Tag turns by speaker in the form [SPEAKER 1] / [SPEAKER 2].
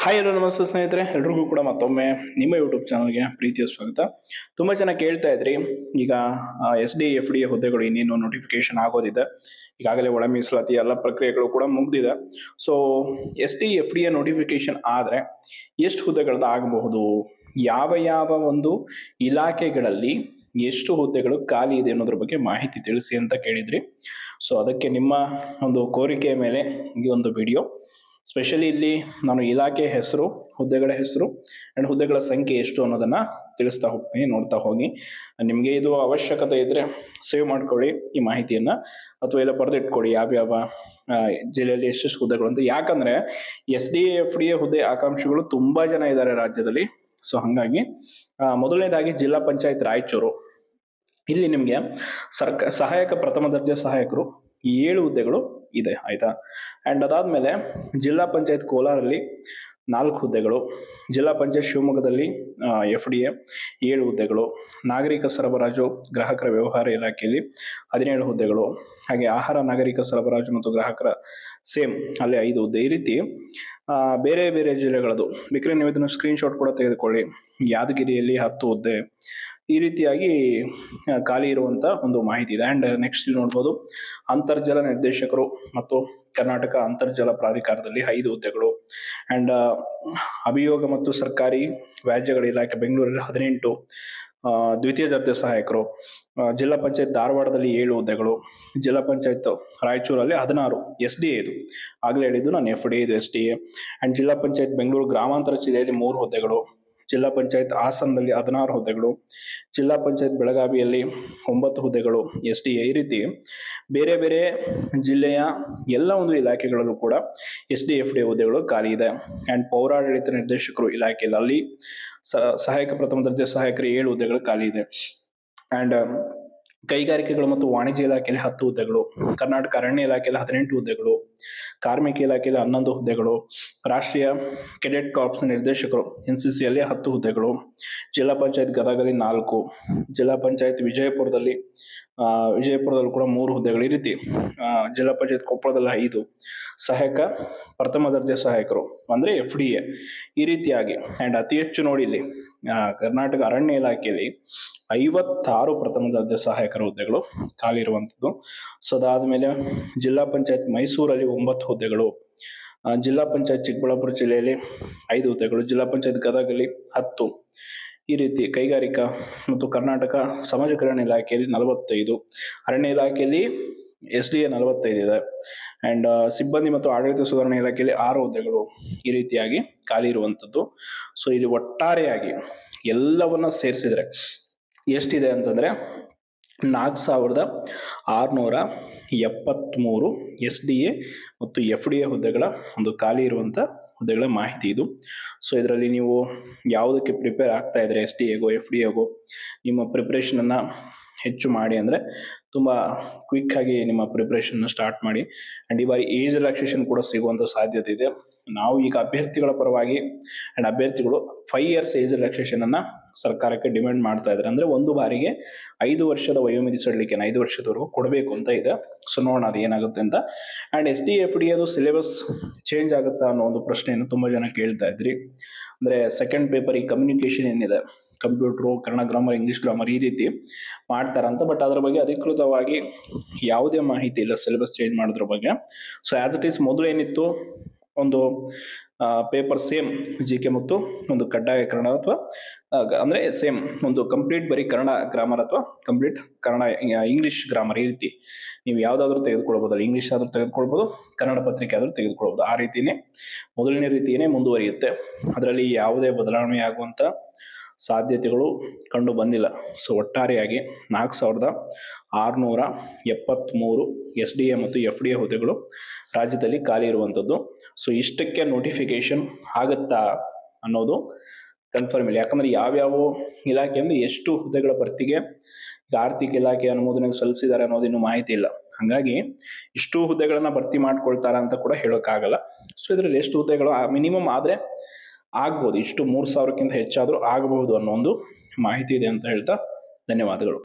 [SPEAKER 1] Hi hello ನಮಸ್ತೆ ಸ್ನೇಹಿತರೆ, ಎಲ್ರಿಗೂ ಕೂಡ ಮತ್ತೊಮ್ಮೆ ನಿಮ್ಮ ಯೂಟ್ಯೂಬ್ ಚಾನಲ್ಗೆ ಪ್ರೀತಿಯ ಸ್ವಾಗತ. ತುಂಬ ಜನ ಕೇಳ್ತಾ ಇದ್ರಿ, ಈಗ SD FD ಹುದ್ದೆಗಳು ಇನ್ನೇನು ನೋಟಿಫಿಕೇಶನ್ ಆಗೋದಿದೆ. ಈಗಾಗಲೇ ಒಳ ಮೀಸಲಾತಿ ಎಲ್ಲ ಪ್ರಕ್ರಿಯೆಗಳು ಕೂಡ ಮುಗ್ದಿದೆ. ಸೊ SD FD ನೋಟಿಫಿಕೇಶನ್ ಆದರೆ ಎಷ್ಟು ಹುದ್ದೆಗಳದ್ದು ಆಗಬಹುದು, ಯಾವ ಯಾವ ಒಂದು ಇಲಾಖೆಗಳಲ್ಲಿ ಎಷ್ಟು ಹುದ್ದೆಗಳು ಖಾಲಿ ಇದೆ ಅನ್ನೋದ್ರ ಬಗ್ಗೆ ಮಾಹಿತಿ ತಿಳಿಸಿ ಅಂತ ಕೇಳಿದ್ರಿ. ಸೊ ಅದಕ್ಕೆ ನಿಮ್ಮ ಒಂದು ಕೋರಿಕೆಯ ಮೇಲೆ ಈ ಒಂದು ವಿಡಿಯೋ. ಸ್ಪೆಷಲಿ ಇಲ್ಲಿ ನಾನು ಇಲಾಖೆ ಹೆಸರು, ಹುದ್ದೆಗಳ ಹೆಸರು ಆ್ಯಂಡ್ ಹುದ್ದೆಗಳ ಸಂಖ್ಯೆ ಎಷ್ಟು ಅನ್ನೋದನ್ನು ತಿಳಿಸ್ತಾ ಹೋಗ್ತೀನಿ, ನೋಡ್ತಾ ಹೋಗಿ. ನಿಮಗೆ ಇದು ಅವಶ್ಯಕತೆ ಇದ್ದರೆ ಸೇವ್ ಮಾಡ್ಕೊಳ್ಳಿ ಈ ಮಾಹಿತಿಯನ್ನು, ಅಥವಾ ಎಲ್ಲ ಬರೆದಿಟ್ಕೊಳ್ಳಿ ಯಾವ್ಯಾವ ಜಿಲ್ಲೆಯಲ್ಲಿ ಎಷ್ಟೆಷ್ಟು ಹುದ್ದೆಗಳು ಅಂತ. ಯಾಕಂದರೆ SD FD ಹುದ್ದೆ ಆಕಾಂಕ್ಷಿಗಳು ತುಂಬ ಜನ ಇದ್ದಾರೆ ರಾಜ್ಯದಲ್ಲಿ. ಸೊ ಹಾಗಾಗಿ ಮೊದಲನೇದಾಗಿ ಜಿಲ್ಲಾ ಪಂಚಾಯತ್ ರಾಯಚೂರು, ಇಲ್ಲಿ ನಿಮಗೆ ಸಹಾಯಕ ಪ್ರಥಮ ದರ್ಜೆ ಸಹಾಯಕರು 7 ಹುದ್ದೆಗಳು ಇದೆ, ಆಯ್ತಾ. ಆ್ಯಂಡ್ ಅದಾದಮೇಲೆ ಜಿಲ್ಲಾ ಪಂಚಾಯತ್ ಕೋಲಾರಲ್ಲಿ 4 ಹುದ್ದೆಗಳು, ಜಿಲ್ಲಾ ಪಂಚಾಯತ್ ಶಿವಮೊಗ್ಗದಲ್ಲಿ FDA 7 ಹುದ್ದೆಗಳು, ನಾಗರಿಕ ಸರಬರಾಜು ಗ್ರಾಹಕರ ವ್ಯವಹಾರ ಇಲಾಖೆಯಲ್ಲಿ 17 ಹುದ್ದೆಗಳು, ಹಾಗೆ ಆಹಾರ ನಾಗರಿಕ ಸರಬರಾಜು ಮತ್ತು ಗ್ರಾಹಕರ ಸೇಮ್ ಅಲ್ಲಿ 5 ಹುದ್ದೆ. ಈ ರೀತಿ ಬೇರೆ ಬೇರೆ ಜಿಲ್ಲೆಗಳದು ಬೇಕಾದ್ರೆ ನೀವು ಇದನ್ನು ಸ್ಕ್ರೀನ್ಶಾಟ್ ಕೂಡ ತೆಗೆದುಕೊಳ್ಳಿ. ಯಾದಗಿರಿಯಲ್ಲಿ 10 ಹುದ್ದೆ, ಈ ರೀತಿಯಾಗಿ ಖಾಲಿ ಇರುವಂಥ ಒಂದು ಮಾಹಿತಿ ಇದೆ. ಆ್ಯಂಡ್ ನೆಕ್ಸ್ಟ್ ಇಲ್ಲಿ ನೋಡ್ಬೋದು, ಅಂತರ್ಜಲ ನಿರ್ದೇಶಕರು ಮತ್ತು ಕರ್ನಾಟಕ ಅಂತರ್ಜಲ ಪ್ರಾಧಿಕಾರದಲ್ಲಿ 5 ಹುದ್ದೆಗಳು. ಆ್ಯಂಡ್ ಅಭಿಯೋಗ ಮತ್ತು ಸರ್ಕಾರಿ ವ್ಯಾಜ್ಯಗಳ ಇಲಾಖೆ ಬೆಂಗಳೂರಲ್ಲಿ 18, ದ್ವಿತೀಯ ದರ್ಜೆ ಸಹಾಯಕರು. ಜಿಲ್ಲಾ ಪಂಚಾಯತ್ ಧಾರವಾಡದಲ್ಲಿ 7 ಹುದ್ದೆಗಳು, ಜಿಲ್ಲಾ ಪಂಚಾಯತ್ ರಾಯಚೂರಲ್ಲಿ 16 SDA, ಇದು ಆಗಲೇ ಹೇಳಿದ್ದು ನಾನು FD, ಇದು SDA. ಆ್ಯಂಡ್ ಜಿಲ್ಲಾ ಪಂಚಾಯತ್ ಬೆಂಗಳೂರು ಗ್ರಾಮಾಂತರ ಜಿಲ್ಲೆಯಲ್ಲಿ 3 ಹುದ್ದೆಗಳು, ಜಿಲ್ಲಾ ಪಂಚಾಯತ್ ಹಾಸನದಲ್ಲಿ 16 ಹುದ್ದೆಗಳು, ಜಿಲ್ಲಾ ಪಂಚಾಯತ್ ಬೆಳಗಾವಿಯಲ್ಲಿ 9 ಹುದ್ದೆಗಳು SDA. ಈ ರೀತಿ ಬೇರೆ ಬೇರೆ ಜಿಲ್ಲೆಯ ಎಲ್ಲ ಒಂದು ಇಲಾಖೆಗಳಲ್ಲೂ ಕೂಡ SD FD ಹುದ್ದೆಗಳು ಖಾಲಿ ಇದೆ. ಆ್ಯಂಡ್ ಪೌರಾಡಳಿತ ನಿರ್ದೇಶಕರು ಇಲಾಖೆಯಲ್ಲಿ ಅಲ್ಲಿ ಸಹಾಯಕ ಪ್ರಥಮ ದರ್ಜೆ ಸಹಾಯಕರು 7 ಹುದ್ದೆಗಳು ಖಾಲಿ ಇದೆ. ಆ್ಯಂಡ್ ಕೈಗಾರಿಕೆಗಳು ಮತ್ತು ವಾಣಿಜ್ಯ ಇಲಾಖೆಯಲ್ಲಿ 10 ಹುದ್ದೆಗಳು, ಕರ್ನಾಟಕ ಅರಣ್ಯ ಇಲಾಖೆಯಲ್ಲಿ 18 ಹುದ್ದೆಗಳು, ಕಾರ್ಮಿಕ ಇಲಾಖೆಯಲ್ಲಿ 11 ಹುದ್ದೆಗಳು, ರಾಷ್ಟ್ರೀಯ ಕೆಡೆಟ್ ಕಾರ್ಪ್ಸ್ ನಿರ್ದೇಶಕರು NCCಯಲ್ಲಿ 10 ಹುದ್ದೆಗಳು, ಜಿಲ್ಲಾ ಪಂಚಾಯತ್ ಗದಗಲ್ಲಿ 4, ಜಿಲ್ಲಾ ಪಂಚಾಯತ್ ವಿಜಯಪುರದಲ್ಲಿ ಕೂಡ 3 ಹುದ್ದೆಗಳು. ಈ ರೀತಿ ಜಿಲ್ಲಾ ಪಂಚಾಯತ್ ಕೊಪ್ಪಳದಲ್ಲಿ 5 ಸಹಾಯಕ ಪ್ರಥಮ ದರ್ಜೆ ಸಹಾಯಕರು ಅಂದರೆ FDA. ಈ ರೀತಿಯಾಗಿ ಆ್ಯಂಡ್ ಅತಿ ಹೆಚ್ಚು ನೋಡಿ ಇಲ್ಲಿ ಕರ್ನಾಟಕ ಅರಣ್ಯ ಇಲಾಖೆಯಲ್ಲಿ 56 ಪ್ರಥಮ ದರ್ಜೆ ಸಹಾಯಕರ ಹುದ್ದೆಗಳು ಖಾಲಿ ಇರುವಂಥದ್ದು. ಸೊ ಅದಾದಮೇಲೆ ಜಿಲ್ಲಾ ಪಂಚಾಯತ್ ಮೈಸೂರಲ್ಲಿ 9 ಹುದ್ದೆಗಳು, ಜಿಲ್ಲಾ ಪಂಚಾಯತ್ ಚಿಕ್ಕಬಳ್ಳಾಪುರ ಜಿಲ್ಲೆಯಲ್ಲಿ 5 ಹುದ್ದೆಗಳು, ಜಿಲ್ಲಾ ಪಂಚಾಯತ್ ಗದಗಲ್ಲಿ 10. ಈ ರೀತಿ ಕೈಗಾರಿಕಾ ಮತ್ತು ಕರ್ನಾಟಕ ಸಮಾಜ ಕಲ್ಯಾಣ ಇಲಾಖೆಯಲ್ಲಿ 45, ಅರಣ್ಯ ಇಲಾಖೆಯಲ್ಲಿ SDA 45 ಇದೆ. ಆ್ಯಂಡ್ ಸಿಬ್ಬಂದಿ ಮತ್ತು ಆಡಳಿತ ಸುಧಾರಣೆ ಇಲಾಖೆಯಲ್ಲಿ 6 ಹುದ್ದೆಗಳು, ಈ ರೀತಿಯಾಗಿ ಖಾಲಿ ಇರುವಂಥದ್ದು. ಸೊ ಇಲ್ಲಿ ಒಟ್ಟಾರೆಯಾಗಿ ಎಲ್ಲವನ್ನ ಸೇರಿಸಿದರೆ ಎಷ್ಟಿದೆ ಅಂತಂದರೆ 4673 SDA ಮತ್ತು FDA ಹುದ್ದೆಗಳ ಒಂದು ಖಾಲಿ ಇರುವಂಥ ಹುದ್ದೆಗಳ ಮಾಹಿತಿ ಇದು. ಸೊ ಇದರಲ್ಲಿ ನೀವು ಯಾವುದಕ್ಕೆ ಪ್ರಿಪೇರ್ ಆಗ್ತಾ ಇದ್ರೆ SDAಗೋ FDAಗೋ ನಿಮ್ಮ ಪ್ರಿಪ್ರೇಷನನ್ನು ಹೆಚ್ಚು ಮಾಡಿ, ಅಂದರೆ ತುಂಬ ಕ್ವಿಕ್ಕಾಗಿ ನಿಮ್ಮ ಪ್ರಿಪ್ರೇಷನ್ನ ಸ್ಟಾರ್ಟ್ ಮಾಡಿ. ಆ್ಯಂಡ್ ಈ ಬಾರಿ ಏಜ್ ರಿಲ್ಯಾಕ್ಸೇಷನ್ ಕೂಡ ಸಿಗುವಂಥ ಸಾಧ್ಯತೆ ಇದೆ. ನಾವು ಈಗ ಅಭ್ಯರ್ಥಿಗಳ ಪರವಾಗಿ ಆ್ಯಂಡ್ ಅಭ್ಯರ್ಥಿಗಳು 5 years ಏಜ್ ರಿಲ್ಯಾಕ್ಸೇಷನನ್ನು ಸರ್ಕಾರಕ್ಕೆ ಡಿಮ್ಯಾಂಡ್ ಮಾಡ್ತಾ ಇದ್ದಾರೆ. ಅಂದರೆ ಒಂದು ಬಾರಿಗೆ 5 ವರ್ಷದ ವಯೋಮಿತಿ ಸಡಿಲಿಕೆಯನ್ನು 5 ವರ್ಷದವರೆಗೂ ಕೊಡಬೇಕು ಅಂತ ಇದೆ. ಸೊ ನೋಡೋಣ ಅದು ಏನಾಗುತ್ತೆ ಅಂತ. ಆ್ಯಂಡ್ SD FD ಅದು ಸಿಲೆಬಸ್ ಚೇಂಜ್ ಆಗುತ್ತಾ ಅನ್ನೋ ಒಂದು ಪ್ರಶ್ನೆಯನ್ನು ತುಂಬ ಜನ ಕೇಳ್ತಾ ಇದ್ರಿ. ಅಂದರೆ ಸೆಕೆಂಡ್ ಪೇಪರ್ ಈ ಕಮ್ಯುನಿಕೇಷನ್ ಏನಿದೆ, computer, Kannada grammar, English grammar, ಈ ರೀತಿ ಮಾಡ್ತಾರಂತ. ಬಟ್ ಅದ್ರ ಬಗ್ಗೆ ಅಧಿಕೃತವಾಗಿ ಯಾವುದೇ ಮಾಹಿತಿ ಇಲ್ಲ ಸಿಲೆಬಸ್ ಚೇಂಜ್ ಮಾಡೋದ್ರ ಬಗ್ಗೆ. ಸೊ ಆ್ಯಸ್ ಇಟ್ ಈಸ್ ಮೊದಲು ಏನಿತ್ತು, ಒಂದು ಪೇಪರ್ ಸೇಮ್ GK ಮತ್ತು ಒಂದು ಕಡ್ಡಾಯ ಕನ್ನಡ, ಅಥವಾ ಅಂದರೆ ಸೇಮ್ ಒಂದು ಕಂಪ್ಲೀಟ್ ಬರೀ ಕನ್ನಡ ಗ್ರಾಮರ್ ಅಥವಾ ಕಂಪ್ಲೀಟ್ ಕನ್ನಡ ಇಂಗ್ಲೀಷ್ ಗ್ರಾಮರ್, ಈ ರೀತಿ ನೀವು ಯಾವುದಾದ್ರೂ ತೆಗೆದುಕೊಳ್ಬೋದು. ಇಂಗ್ಲೀಷ್ ಆದರೂ ತೆಗೆದುಕೊಳ್ಬೋದು, ಕನ್ನಡ ಪತ್ರಿಕೆ ಆದರೂ ತೆಗೆದುಕೊಳ್ಬೋದು. ಆ ರೀತಿಯೇ ಮೊದಲನೇ ರೀತಿಯೇ ಮುಂದುವರಿಯುತ್ತೆ. ಅದರಲ್ಲಿ ಯಾವುದೇ ಬದಲಾವಣೆ ಆಗುವಂಥ ಸಾಧ್ಯತೆಗಳು ಕಂಡು ಬಂದಿಲ್ಲ. ಸೊ ಒಟ್ಟಾರೆಯಾಗಿ 4673 SDA ಮತ್ತು FDA ಹುದ್ದೆಗಳು ರಾಜ್ಯದಲ್ಲಿ ಖಾಲಿ ಇರುವಂಥದ್ದು. ಸೊ ಇಷ್ಟಕ್ಕೆ ನೋಟಿಫಿಕೇಶನ್ ಆಗುತ್ತಾ ಅನ್ನೋದು ಕನ್ಫರ್ಮ್ ಇಲ್ಲ. ಯಾಕಂದರೆ ಯಾವ್ಯಾವ ಇಲಾಖೆಯಿಂದ ಎಷ್ಟು ಹುದ್ದೆಗಳ ಭರ್ತಿಗೆ ಆರ್ಥಿಕ ಇಲಾಖೆ ಅನುಮೋದನೆಗೆ ಸಲ್ಲಿಸಿದ್ದಾರೆ ಅನ್ನೋದು ಇನ್ನೂ ಮಾಹಿತಿ ಇಲ್ಲ. ಹಾಗಾಗಿ ಇಷ್ಟು ಹುದ್ದೆಗಳನ್ನು ಭರ್ತಿ ಮಾಡ್ಕೊಳ್ತಾರ ಅಂತ ಕೂಡ ಹೇಳೋಕ್ಕಾಗಲ್ಲ. ಸೊ ಇದರಲ್ಲಿ ಎಷ್ಟು ಹುದ್ದೆಗಳು ಮಿನಿಮಮ್ ಆದರೆ ಆಗ್ಬೋದು, ಇಷ್ಟು 3000ಕ್ಕಿಂತ ಹೆಚ್ಚಾದರೂ ಆಗಬಹುದು ಅನ್ನೋ ಒಂದು ಮಾಹಿತಿ ಇದೆ ಅಂತ ಹೇಳ್ತಾ ಧನ್ಯವಾದಗಳು.